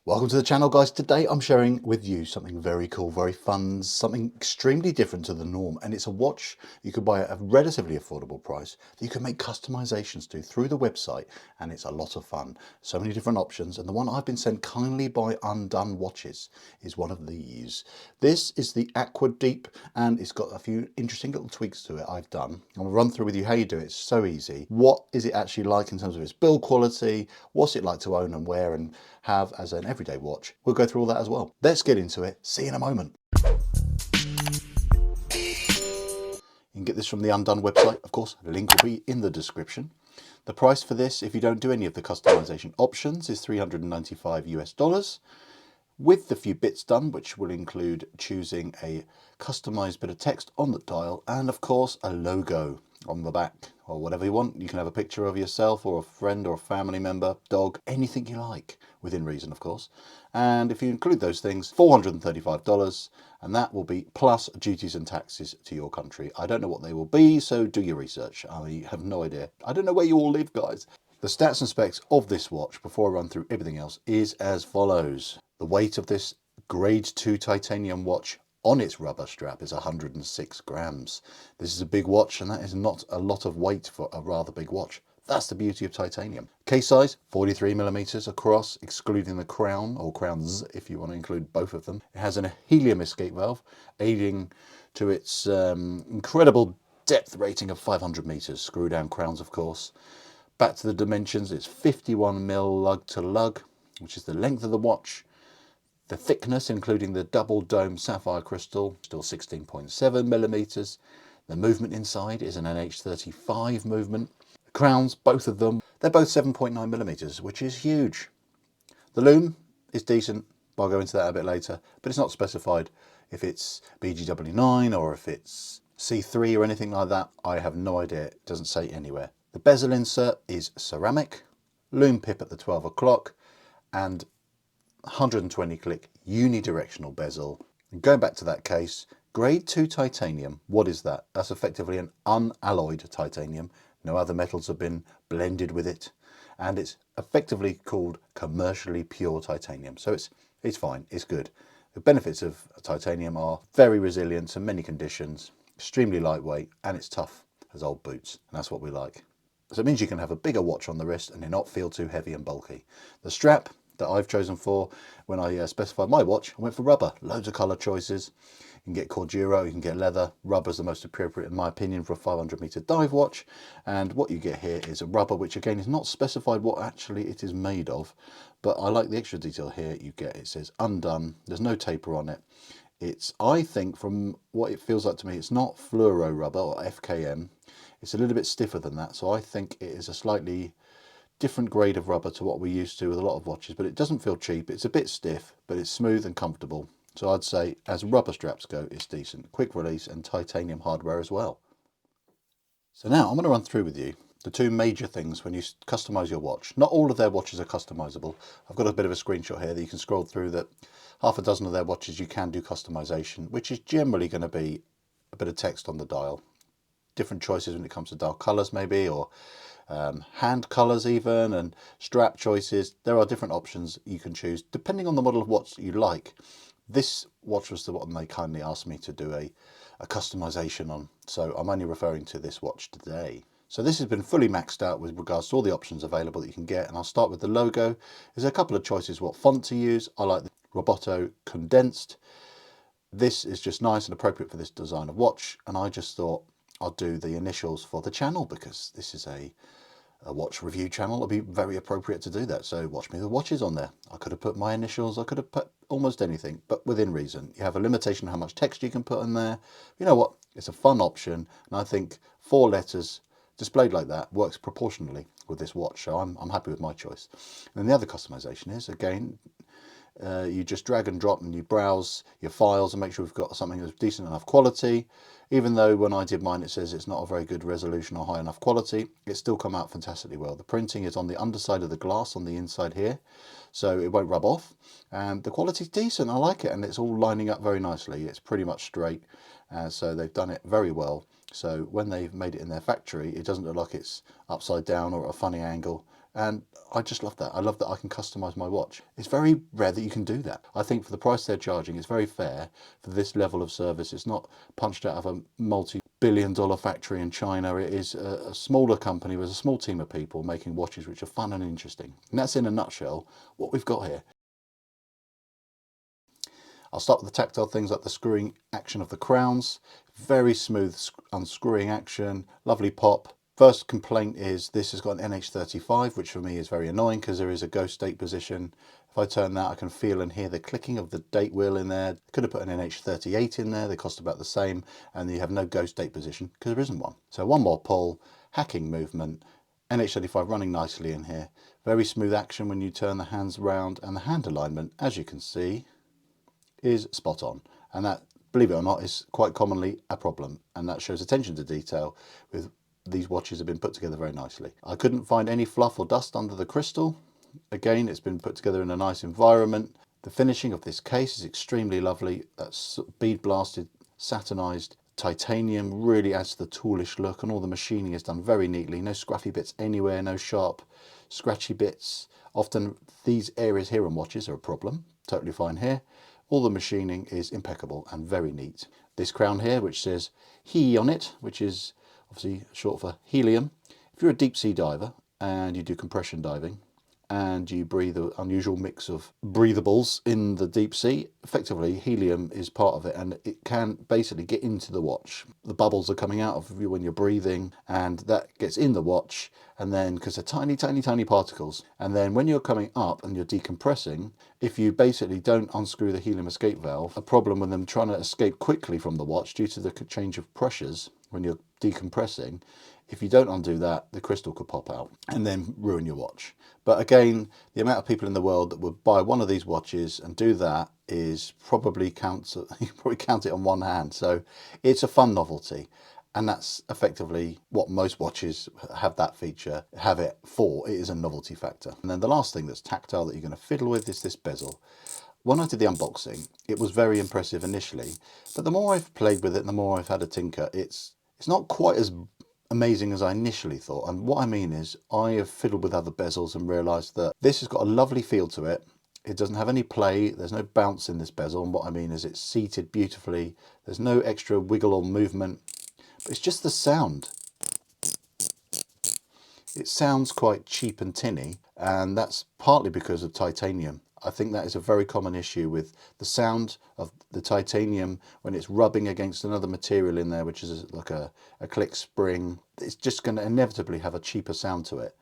Welcome to the channel, guys. Today I'm sharing with you something very cool, very fun, something extremely different to the norm, and it's a watch you could buy at a relatively affordable price that you can make customizations to through the website, and it's a lot of fun. So many different options, and the one I've been sent kindly by Undone Watches is one of these. This is the Aquadeep, and it's got a few interesting little tweaks to it I've done. I'm going to run through with you how you do it. It's so easy. What is it actually like in terms of its build quality? What's it like to own and wear and have as an everyday watch? We'll go through all that as well. Let's get into it. See you in a moment. You can get this from the Undone website, of course. The link will be in the description. The price for this, if you don't do any of the customization options, is $395 US, with the few bits done, which will include choosing a customized bit of text on the dial and, of course, a logo on the back, or whatever you want. You can have a picture of yourself or a friend or a family member, dog, anything you like, within reason, of course. And if you include those things, $435, and that will be plus duties and taxes to your country. I don't know what they will be, so do your research. I have no idea. I don't know where you all live, guys. The stats and specs of this watch, before I run through everything else, is as follows. The weight of this grade 2 titanium watch on its rubber strap is 106 grams. This is a big watch, and that is not a lot of weight for a rather big watch. That's the beauty of titanium. Case size, 43 millimeters across, excluding the crown, or crowns if you want to include both of them. It has a helium escape valve, aiding to its incredible depth rating of 500 meters. Screw down crowns, of course. Back to the dimensions, it's 51 mil lug to lug, which is the length of the watch. The thickness, including the double dome sapphire crystal, still 16.7 millimeters. The movement inside is an NH35 movement. The crowns, both of them, they're both 7.9 millimeters, which is huge. The lume is decent. I'll go into that a bit later, but it's not specified if it's BGW9 or if it's C3 or anything like that. I have no idea. It doesn't say anywhere. The bezel insert is ceramic, lume pip at the 12 o'clock, and 120 click unidirectional bezel. And going back to that case, grade 2 titanium, what is that? That's effectively an unalloyed titanium. No other metals have been blended with it, and it's effectively called commercially pure titanium. So it's fine, it's good. The benefits of titanium are very resilient to many conditions, extremely lightweight, and it's tough as old boots, and that's what we like. So it means you can have a bigger watch on the wrist and it not feel too heavy and bulky. The strap that I've chosen for when I specified my watch, I went for rubber. Loads of colour choices. You can get Corduro, you can get leather. Rubber is the most appropriate in my opinion for a 500 meter dive watch. And what you get here is a rubber, which again is not specified what actually it is made of, but I like the extra detail here you get. It says Undone, there's no taper on it. It's, I think, from what it feels like to me, it's not fluoro rubber or FKM. It's a little bit stiffer than that, so I think it is a slightly different grade of rubber to what we're used to with a lot of watches, but it doesn't feel cheap. It's a bit stiff, but it's smooth and comfortable. So I'd say, as rubber straps go, it's decent. Quick release and titanium hardware as well. So now I'm going to run through with you the two major things when you customize your watch. Not all of their watches are customizable. I've got a bit of a screenshot here that you can scroll through, that half a dozen of their watches you can do customization, which is generally going to be a bit of text on the dial. Different choices when it comes to dial colors maybe, or hand colors even, and strap choices. There are different options you can choose depending on the model of watch you like. This watch was the one they kindly asked me to do a customization on, so I'm only referring to this watch today. So this has been fully maxed out with regards to all the options available that you can get, and I'll start with the logo. There's a couple of choices what font to use. I like the Roboto condensed. This is just nice and appropriate for this design of watch, and I just thought I'll do the initials for the channel because this is a watch review channel. It'll be very appropriate to do that. So watch me with watches on there. I could have put my initials, I could have put almost anything, but within reason. You have a limitation on how much text you can put in there. You know what? It's a fun option, and I think 4 letters displayed like that works proportionally with this watch. So I'm happy with my choice. And then the other customization is, again, you just drag and drop and you browse your files and make sure we've got something that's decent enough quality. Even though when I did mine it says it's not a very good resolution or high enough quality, it's still come out fantastically well. The printing is on the underside of the glass on the inside here, so it won't rub off, and the quality's decent. I like it, and it's all lining up very nicely. It's pretty much straight, so they've done it very well. So when they've made it in their factory, it doesn't look like it's upside down or at a funny angle. And I just love that. I love that I can customize my watch. It's very rare that you can do that. I think for the price they're charging, it's very fair for this level of service. It's not punched out of a multi-billion-dollar factory in China. It is a smaller company with a small team of people making watches which are fun and interesting. And that's in a nutshell what we've got here. I'll start with the tactile things like the screwing action of the crowns. Very smooth unscrewing action, lovely pop. First complaint is this has got an NH35, which for me is very annoying because there is a ghost date position. If I turn that, I can feel and hear the clicking of the date wheel in there. Could have put an NH38 in there, they cost about the same, and you have no ghost date position because there isn't one. So one more pull, hacking movement, NH35 running nicely in here. Very smooth action when you turn the hands round, and the hand alignment, as you can see, is spot on. And that, believe it or not, is quite commonly a problem, and that shows attention to detail. With these watches have been put together very nicely. I couldn't find any fluff or dust under the crystal. Again, it's been put together in a nice environment. The finishing of this case is extremely lovely. That's bead blasted, satinized titanium, really adds to the toolish look, and all the machining is done very neatly. No scruffy bits anywhere, no sharp scratchy bits. Often these areas here on watches are a problem. Totally fine here. All the machining is impeccable and very neat. This crown here, which says He on it, which is obviously short for helium. If you're a deep sea diver and you do compression diving and you breathe an unusual mix of breathables in the deep sea, effectively helium is part of it, and it can basically get into the watch. The bubbles are coming out of you when you're breathing, and that gets in the watch, and then because they're tiny, tiny, tiny particles, and then when you're coming up and you're decompressing, if you basically don't unscrew the helium escape valve, a problem with them trying to escape quickly from the watch due to the change of pressures when you're decompressing, if you don't undo that, the crystal could pop out and then ruin your watch. But again, the amount of people in the world that would buy one of these watches and do that is probably you probably count it on one hand. So it's a fun novelty. And that's effectively what most watches have that feature, have it for. It is a novelty factor. And then the last thing that's tactile that you're going to fiddle with is this bezel. When I did the unboxing, it was very impressive initially, but the more I've played with it and the more I've had a tinker, it's not quite as amazing as I initially thought. And what I mean is I have fiddled with other bezels and realised that this has got a lovely feel to it. It doesn't have any play, there's no bounce in this bezel, and what I mean is it's seated beautifully, there's no extra wiggle or movement, but it's just the sound. It sounds quite cheap and tinny, and that's partly because of titanium. I think that is a very common issue with the sound of the titanium when it's rubbing against another material in there, which is like a click spring. It's just going to inevitably have a cheaper sound to it.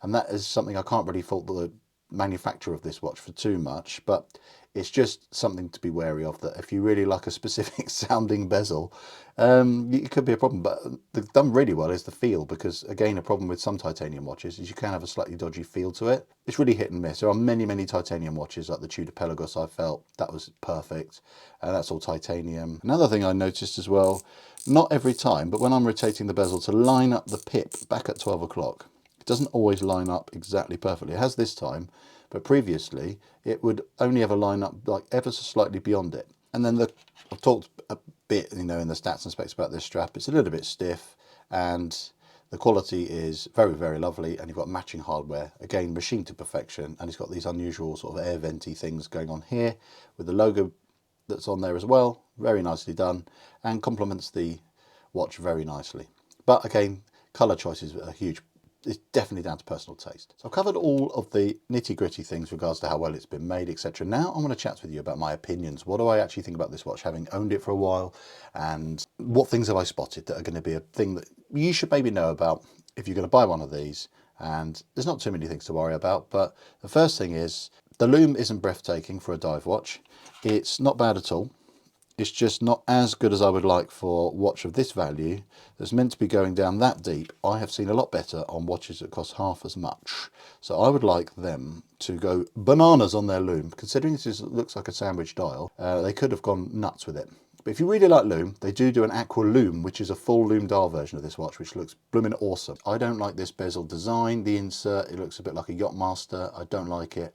And that is something I can't really fault the manufacturer of this watch for too much, but it's just something to be wary of, that if you really like a specific sounding bezel, it could be a problem. But done really well is the feel, because again, a problem with some titanium watches is you can have a slightly dodgy feel to it. It's really hit and miss. There are many, many titanium watches like the Tudor Pelagos. I felt that was perfect, and that's all titanium. Another thing I noticed as well, not every time, but when I'm rotating the bezel to line up the pip back at 12 o'clock, it doesn't always line up exactly perfectly. It has this time, but previously it would only ever line up like ever so slightly beyond it. And then I've talked a bit, in the stats and specs about this strap. It's a little bit stiff, and the quality is very, very lovely. And you've got matching hardware, again, machined to perfection. And it's got these unusual sort of air venty things going on here with the logo that's on there as well. Very nicely done, and complements the watch very nicely. But again, color choices are huge. It's definitely down to personal taste. So I've covered all of the nitty gritty things with regards to how well it's been made, etc. Now I'm going to chat with you about my opinions. What do I actually think about this watch, having owned it for a while, and what things have I spotted that are going to be a thing that you should maybe know about if you're going to buy one of these. And there's not too many things to worry about, but the first thing is the lume isn't breathtaking for a dive watch. It's not bad at all. It's just not as good as I would like for a watch of this value that's meant to be going down that deep. I have seen a lot better on watches that cost half as much. So I would like them to go bananas on their lume. Considering this looks like a sandwich dial, they could have gone nuts with it. But if you really like lume, they do an aqua lume, which is a full lume dial version of this watch, which looks blooming awesome. I don't like this bezel design, the insert. It looks a bit like a Yachtmaster. I don't like it.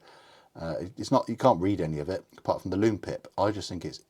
It's not, you can't read any of it apart from the lume pip. I just think it's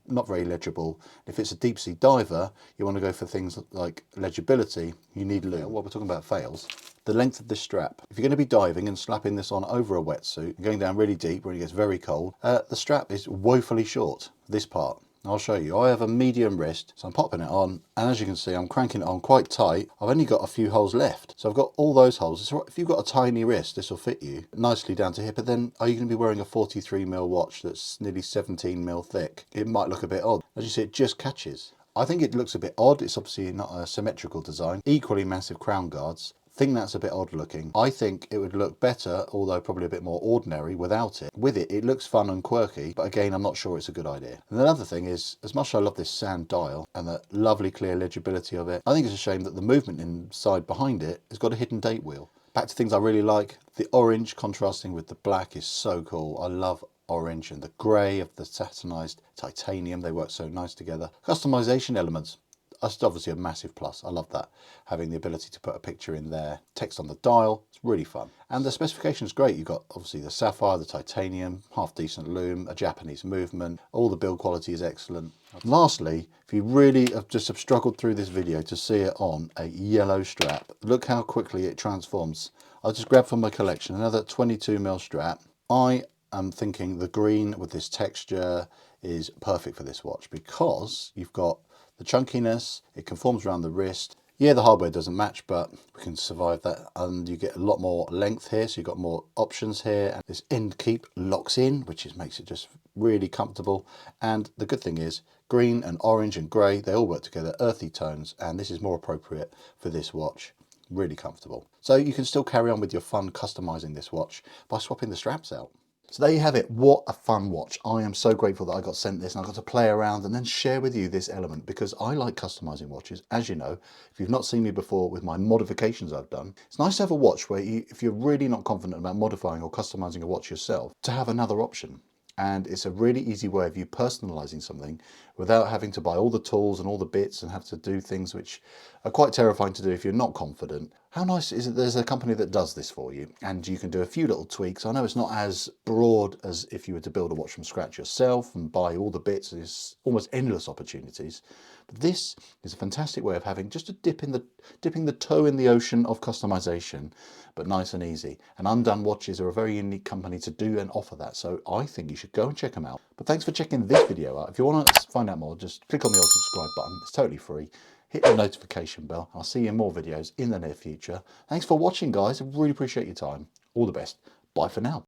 not very legible. If it's a deep sea diver, you want to go for things like legibility, you need lube. While we're talking about fails, the length of this strap. If you're going to be diving and slapping this on over a wetsuit, going down really deep where it gets very cold, the strap is woefully short, this part. I'll show you. I have a medium wrist, so I'm popping it on, and as you can see, I'm cranking it on quite tight. I've only got a few holes left, so I've got all those holes. If you've got a tiny wrist, this will fit you nicely down to here. But then, are you going to be wearing a 43mm watch that's nearly 17mm thick? It might look a bit odd. As you see, it just catches. I think it looks a bit odd. It's obviously not a symmetrical design. Equally massive crown guards. Think that's a bit odd looking. I think it would look better, although probably a bit more ordinary without it. With it, it looks fun and quirky, but again, I'm not sure it's a good idea. And another thing is, as much as I love this sand dial and the lovely clear legibility of it, I think it's a shame that the movement inside behind it has got a hidden date wheel. Back to things I really like. The orange contrasting with the black is so cool. I love orange and the grey of the satinized titanium. They work so nice together. Customization elements. That's obviously a massive plus. I love that. Having the ability to put a picture in there, text on the dial, it's really fun. And the specification is great. You've got obviously the sapphire, the titanium, half decent lume, a Japanese movement. All the build quality is excellent. Lastly, if you really have struggled through this video to see it on a yellow strap, look how quickly it transforms. I'll just grab from my collection another 22mm strap. I am thinking the green with this texture is perfect for this watch because you've got the chunkiness, it conforms around the wrist. Yeah, the hardware doesn't match, but we can survive that. And you get a lot more length here, so you've got more options here. And this end keep locks in, which makes it just really comfortable. And the good thing is, green and orange and grey, they all work together, earthy tones, and this is more appropriate for this watch. Really comfortable. So you can still carry on with your fun customizing this watch by swapping the straps out. So there you have it. What a fun watch. I am so grateful that I got sent this and I got to play around and then share with you this element because I like customizing watches. As you know, if you've not seen me before with my modifications I've done, it's nice to have a watch where if you're really not confident about modifying or customizing a watch yourself, to have another option. And it's a really easy way of you personalizing something without having to buy all the tools and all the bits and have to do things which are quite terrifying to do if you're not confident. How nice is it there's a company that does this for you and you can do a few little tweaks. I know it's not as broad as if you were to build a watch from scratch yourself and buy all the bits. There's almost endless opportunities. But this is a fantastic way of having just a dipping the toe in the ocean of customization, but nice and easy. And Undone Watches are a very unique company to do and offer that. So I think you should go and check them out. But thanks for checking this video out. If you want to find out more, just click on the old subscribe button. It's totally free. Hit the notification bell. I'll see you in more videos in the near future. Thanks for watching, guys. I really appreciate your time. All the best. Bye for now.